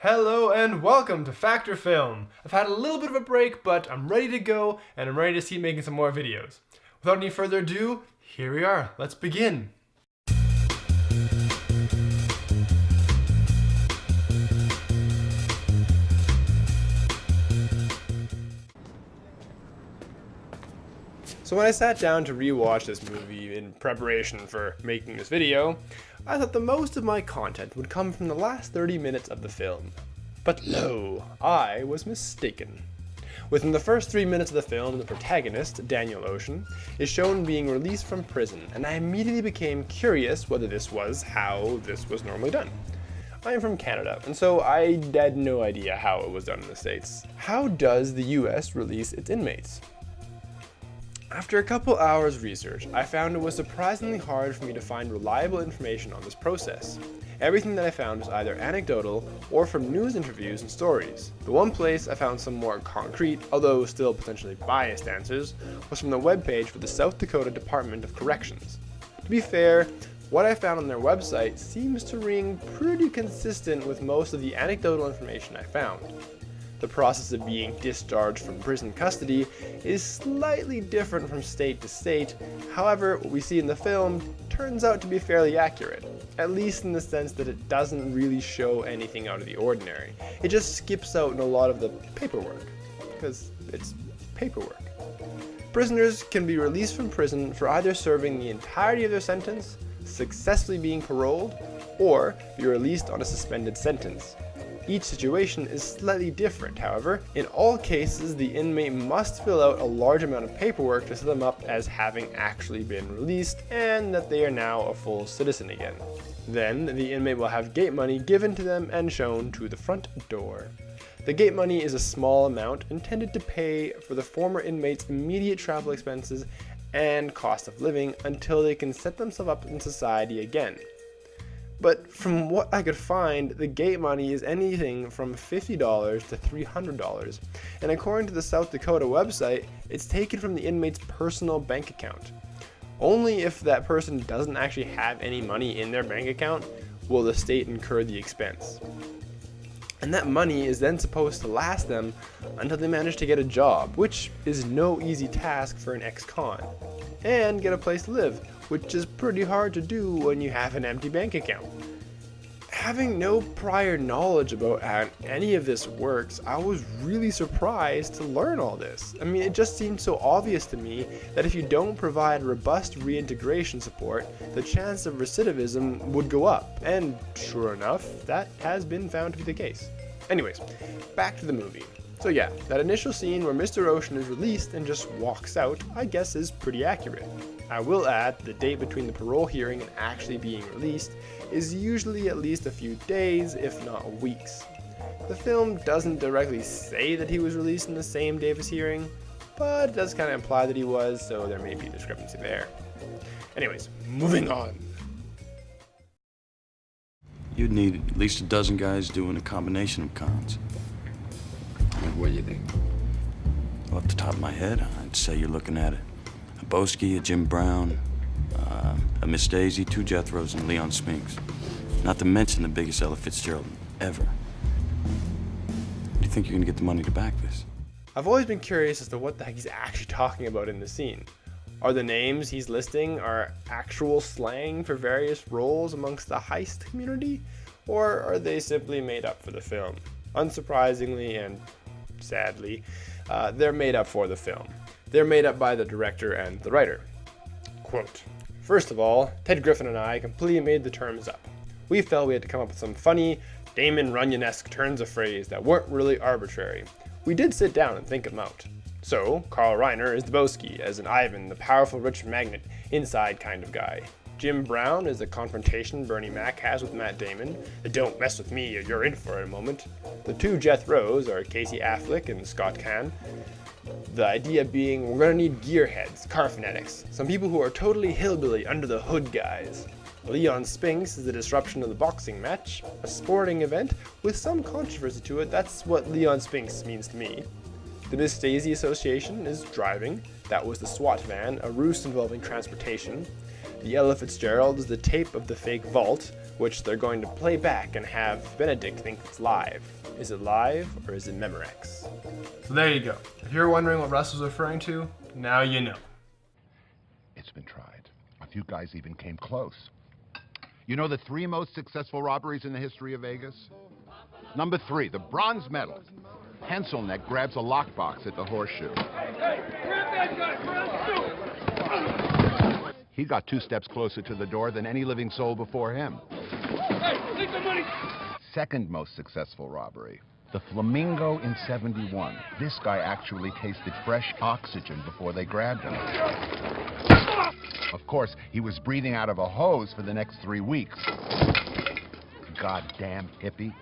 Hello and welcome to Factor Film. I've had a little bit of a break, but I'm ready to go and I'm ready to keep making some more videos. Without any further ado, here we are. Let's begin. So when I sat down to rewatch this movie in preparation for making this video, I thought the most of my content would come from the last 30 minutes of the film. But lo, I was mistaken. Within the first 3 minutes of the film, the protagonist, Daniel Ocean, is shown being released from prison, and I immediately became curious whether this was how this was normally done. I am from Canada, and so I had no idea how it was done in the States. How does the US release its inmates? After a couple hours research, I found it was surprisingly hard for me to find reliable information on this process. Everything that I found was either anecdotal or from news interviews and stories. The one place I found some more concrete, although still potentially biased answers, was from the webpage for the South Dakota Department of Corrections. To be fair, what I found on their website seems to ring pretty consistent with most of the anecdotal information I found. The process of being discharged from prison custody is slightly different from state to state. However, what we see in the film turns out to be fairly accurate, at least in the sense that it doesn't really show anything out of the ordinary. It just skips out in a lot of the paperwork, because it's paperwork. Prisoners can be released from prison for either serving the entirety of their sentence, successfully being paroled, or be released on a suspended sentence. Each situation is slightly different, however. In all cases, the inmate must fill out a large amount of paperwork to set them up as having actually been released and that they are now a full citizen again. Then, the inmate will have gate money given to them and shown to the front door. The gate money is a small amount intended to pay for the former inmate's immediate travel expenses and cost of living until they can set themselves up in society again. But from what I could find, the gate money is anything from $50 to $300, and according to the South Dakota website, it's taken from the inmate's personal bank account. Only if that person doesn't actually have any money in their bank account will the state incur the expense. And that money is then supposed to last them until they manage to get a job, which is no easy task for an ex-con, and get a place to live, which is pretty hard to do when you have an empty bank account. Having no prior knowledge about how any of this works, I was really surprised to learn all this. I mean, it just seemed so obvious to me that if you don't provide robust reintegration support, the chance of recidivism would go up, and sure enough, that has been found to be the case. Anyways, back to the movie. So yeah, that initial scene where Mr. Ocean is released and just walks out, I guess is pretty accurate. I will add the date between the parole hearing and actually being released is usually at least a few days, if not weeks. The film doesn't directly say that he was released on the same day of his hearing, but it does kind of imply that he was, so there may be a discrepancy there. Anyways, moving on. You'd need at least a dozen guys doing a combination of cons. What do you think? Well, off the top of my head, I'd say you're looking at a Boski, a Jim Brown, a Miss Daisy, 2 Jethros, and Leon Spinks. Not to mention the biggest Ella Fitzgerald ever. Do you think you're gonna get the money to back this? I've always been curious as to what the heck he's actually talking about in the scene. Are the names he's listing are actual slang for various roles amongst the heist community? Or are they simply made up for the film? Unsurprisingly and sadly, they're made up for the film. They're made up by the director and the writer. Quote, "First of all, Ted Griffin and I completely made the terms up. We felt we had to come up with some funny, Damon Runyon-esque turns of phrase that weren't really arbitrary. We did sit down and think them out. So, Carl Reiner is the Boski, as an Ivan, the powerful rich magnet, inside kind of guy. Jim Brown is the confrontation Bernie Mac has with Matt Damon, the don't mess with me or you're in for it moment. The 2 Jethros are Casey Affleck and Scott Caan. The idea being we're gonna need gearheads, car fanatics, some people who are totally hillbilly under the hood guys. Leon Spinks is the disruption of the boxing match, a sporting event with some controversy to it. That's what Leon Spinks means to me. The Miss Daisy Association is driving. That was the SWAT van, a ruse involving transportation. The Ella Fitzgerald is the tape of the fake vault, which they're going to play back and have Benedict think it's live. Is it live or is it Memorex? So there you go. If you're wondering what Russ was referring to, now you know. It's been tried. A few guys even came close. You know the 3 most successful robberies in the history of Vegas? Number 3, the bronze medal. Pencilneck grabs a lockbox at the Horseshoe. He got 2 steps closer to the door than any living soul before him. Second most successful robbery, the Flamingo in 71. This guy actually tasted fresh oxygen before they grabbed him. Of course, he was breathing out of a hose for the next 3 weeks. Goddamn hippie.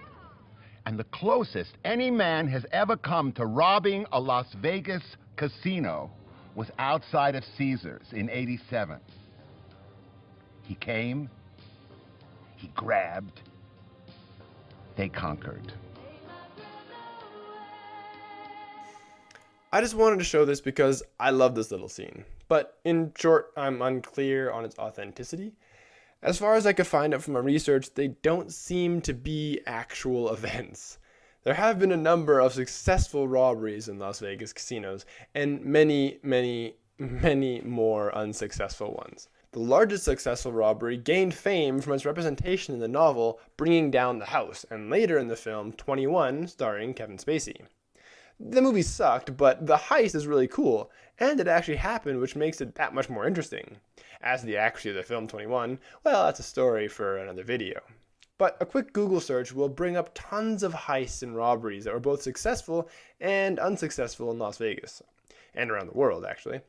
And the closest any man has ever come to robbing a Las Vegas casino was outside of Caesars in '87. He came, he grabbed, they conquered. I just wanted to show this because I love this little scene. But in short, I'm unclear on its authenticity. As far as I could find out from my research, they don't seem to be actual events. There have been a number of successful robberies in Las Vegas casinos, and many, many, many more unsuccessful ones. The largest successful robbery gained fame from its representation in the novel Bringing Down the House, and later in the film 21, starring Kevin Spacey. The movie sucked, but the heist is really cool, and it actually happened, which makes it that much more interesting. As to the accuracy of the film 21, well, that's a story for another video. But a quick Google search will bring up tons of heists and robberies that were both successful and unsuccessful in Las Vegas, and around the world, actually.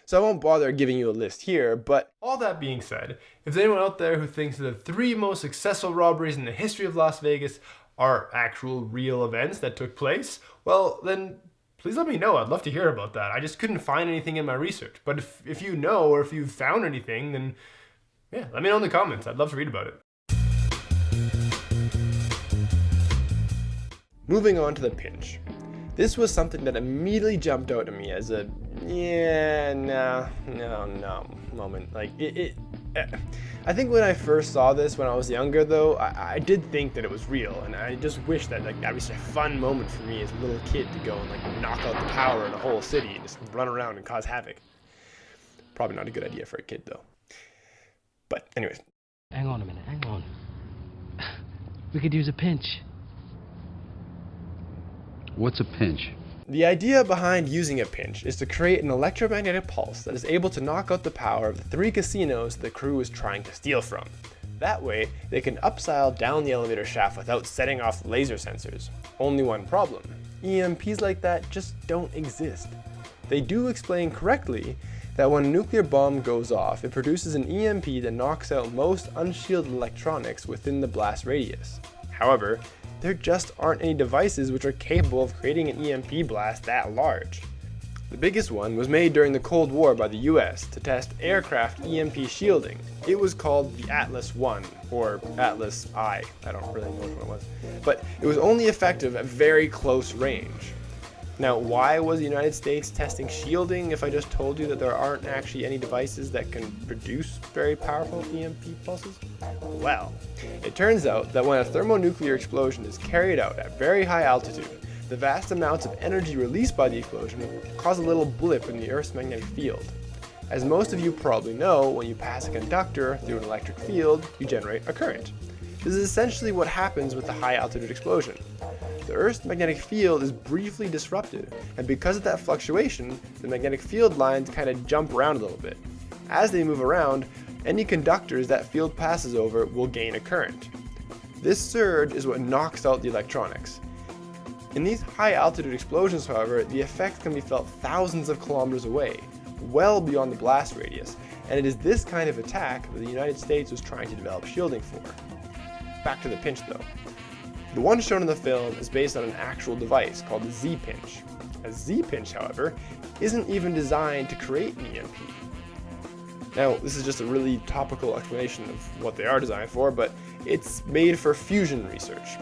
So I won't bother giving you a list here, but all that being said, if there's anyone out there who thinks that the 3 most successful robberies in the history of Las Vegas are actual real events that took place, well, then please let me know. I'd love to hear about that. I just couldn't find anything in my research. But if you know, or if you've found anything, then yeah, let me know in the comments. I'd love to read about it. Moving on to the pinch. This was something that immediately jumped out at me as a no moment. Like I think when I first saw this when I was younger, though, I did think that it was real, and I just wish that that'd be such a fun moment for me as a little kid to go and knock out the power in a whole city and just run around and cause havoc. Probably not a good idea for a kid, though. But anyways. Hang on a minute, hang on. We could use a pinch. What's a pinch? The idea behind using a pinch is to create an electromagnetic pulse that is able to knock out the power of the 3 casinos the crew is trying to steal from. That way, they can upside down the elevator shaft without setting off laser sensors. Only one problem: EMPs like that just don't exist. They do explain correctly that when a nuclear bomb goes off, it produces an EMP that knocks out most unshielded electronics within the blast radius. However, there just aren't any devices which are capable of creating an EMP blast that large. The biggest one was made during the Cold War by the US to test aircraft EMP shielding. It was called the Atlas I, or Atlas I don't really know which one it was. But it was only effective at very close range. Now, why was the United States testing shielding if I just told you that there aren't actually any devices that can produce very powerful EMP pulses? Well, it turns out that when a thermonuclear explosion is carried out at very high altitude, the vast amounts of energy released by the explosion cause a little blip in the Earth's magnetic field. As most of you probably know, when you pass a conductor through an electric field, you generate a current. This is essentially what happens with the high altitude explosion. The Earth's magnetic field is briefly disrupted, and because of that fluctuation, the magnetic field lines kind of jump around a little bit. As they move around, any conductors that field passes over will gain a current. This surge is what knocks out the electronics. In these high altitude explosions, however, the effect can be felt thousands of kilometers away, well beyond the blast radius, and it is this kind of attack that the United States was trying to develop shielding for. Back to the pinch though. The one shown in the film is based on an actual device called the Z-pinch. A Z-pinch, however, isn't even designed to create an EMP. Now, this is just a really topical explanation of what they are designed for, but it's made for fusion research.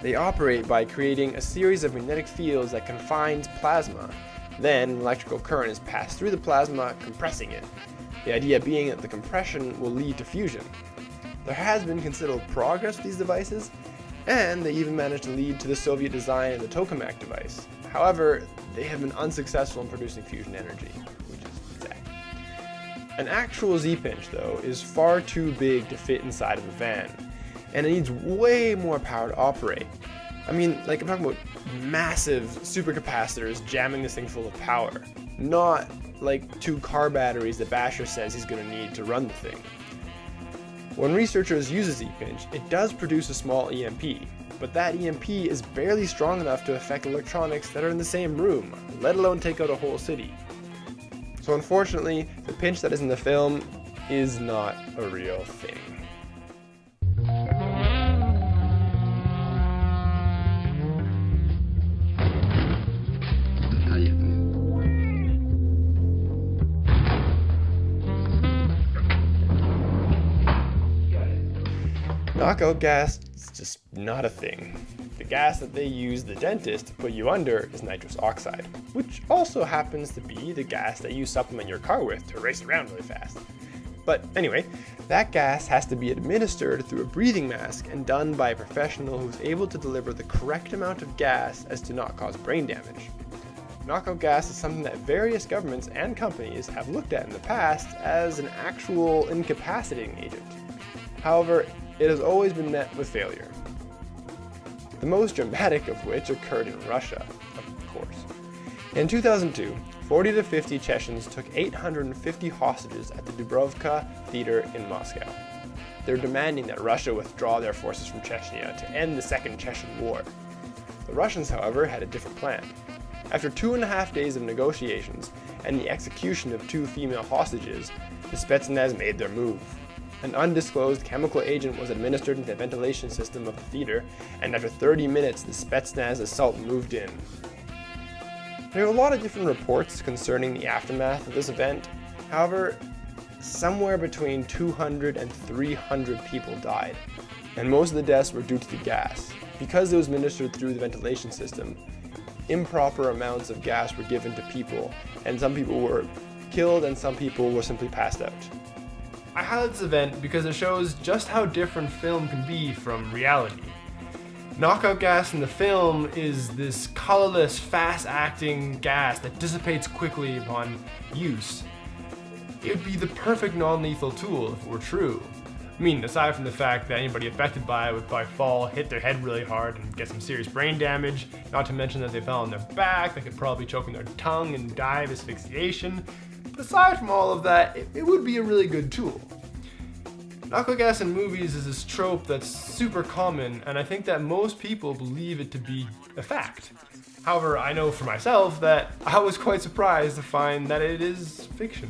They operate by creating a series of magnetic fields that confines plasma. Then an electrical current is passed through the plasma, compressing it. The idea being that the compression will lead to fusion. there has been considerable progress with these devices, and they even managed to lead to the Soviet design of the tokamak device. However, they have been unsuccessful in producing fusion energy, which is sad. An actual Z-pinch, though, is far too big to fit inside of a van, and it needs way more power to operate. I mean, like, I'm talking about massive supercapacitors jamming this thing full of power, not like 2 car batteries that Basher says he's going to need to run the thing. When researchers use a Z-pinch, it does produce a small EMP, but that EMP is barely strong enough to affect electronics that are in the same room, let alone take out a whole city. So unfortunately, the pinch that is in the film is not a real thing. Knockout gas is just not a thing. The gas that they use the dentist to put you under is nitrous oxide, which also happens to be the gas that you supplement your car with to race around really fast. But anyway, that gas has to be administered through a breathing mask and done by a professional who's able to deliver the correct amount of gas as to not cause brain damage. Knockout gas is something that various governments and companies have looked at in the past as an actual incapacitating agent. However, it has always been met with failure. The most dramatic of which occurred in Russia, of course. In 2002, 40 to 50 Chechens took 850 hostages at the Dubrovka Theater in Moscow. They're demanding that Russia withdraw their forces from Chechnya to end the Second Chechen War. The Russians, however, had a different plan. After 2.5 days of negotiations and the execution of 2 female hostages, the Spetsnaz made their move. An undisclosed chemical agent was administered into the ventilation system of the theater, and after 30 minutes, the Spetsnaz assault moved in. There are a lot of different reports concerning the aftermath of this event. However, somewhere between 200 and 300 people died, and most of the deaths were due to the gas. Because it was administered through the ventilation system, improper amounts of gas were given to people, and some people were killed and some people were simply passed out. I highlight this event because it shows just how different film can be from reality. Knockout gas in the film is this colorless, fast-acting gas that dissipates quickly upon use. It would be the perfect non-lethal tool if it were true. I mean, aside from the fact that anybody affected by it would probably fall, hit their head really hard, and get some serious brain damage, not to mention that they fell on their back, they could probably choke on their tongue and die of asphyxiation. But aside from all of that, it would be a really good tool. Knockout gas in movies is this trope that's super common, and I think that most people believe it to be a fact. However, I know for myself that I was quite surprised to find that it is fiction.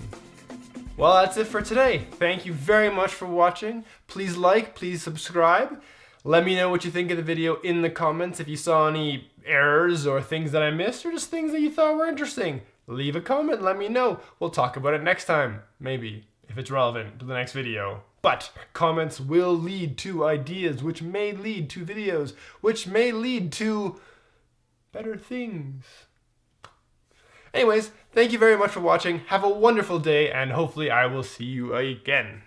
Well, that's it for today. Thank you very much for watching. Please like, please subscribe. Let me know what you think of the video in the comments. If you saw any errors or things that I missed, or just things that you thought were interesting, leave a comment, let me know. We'll talk about it next time, maybe, if it's relevant to the next video. But comments will lead to ideas, which may lead to videos, which may lead to better things. Anyways, thank you very much for watching. Have a wonderful day, and hopefully I will see you again.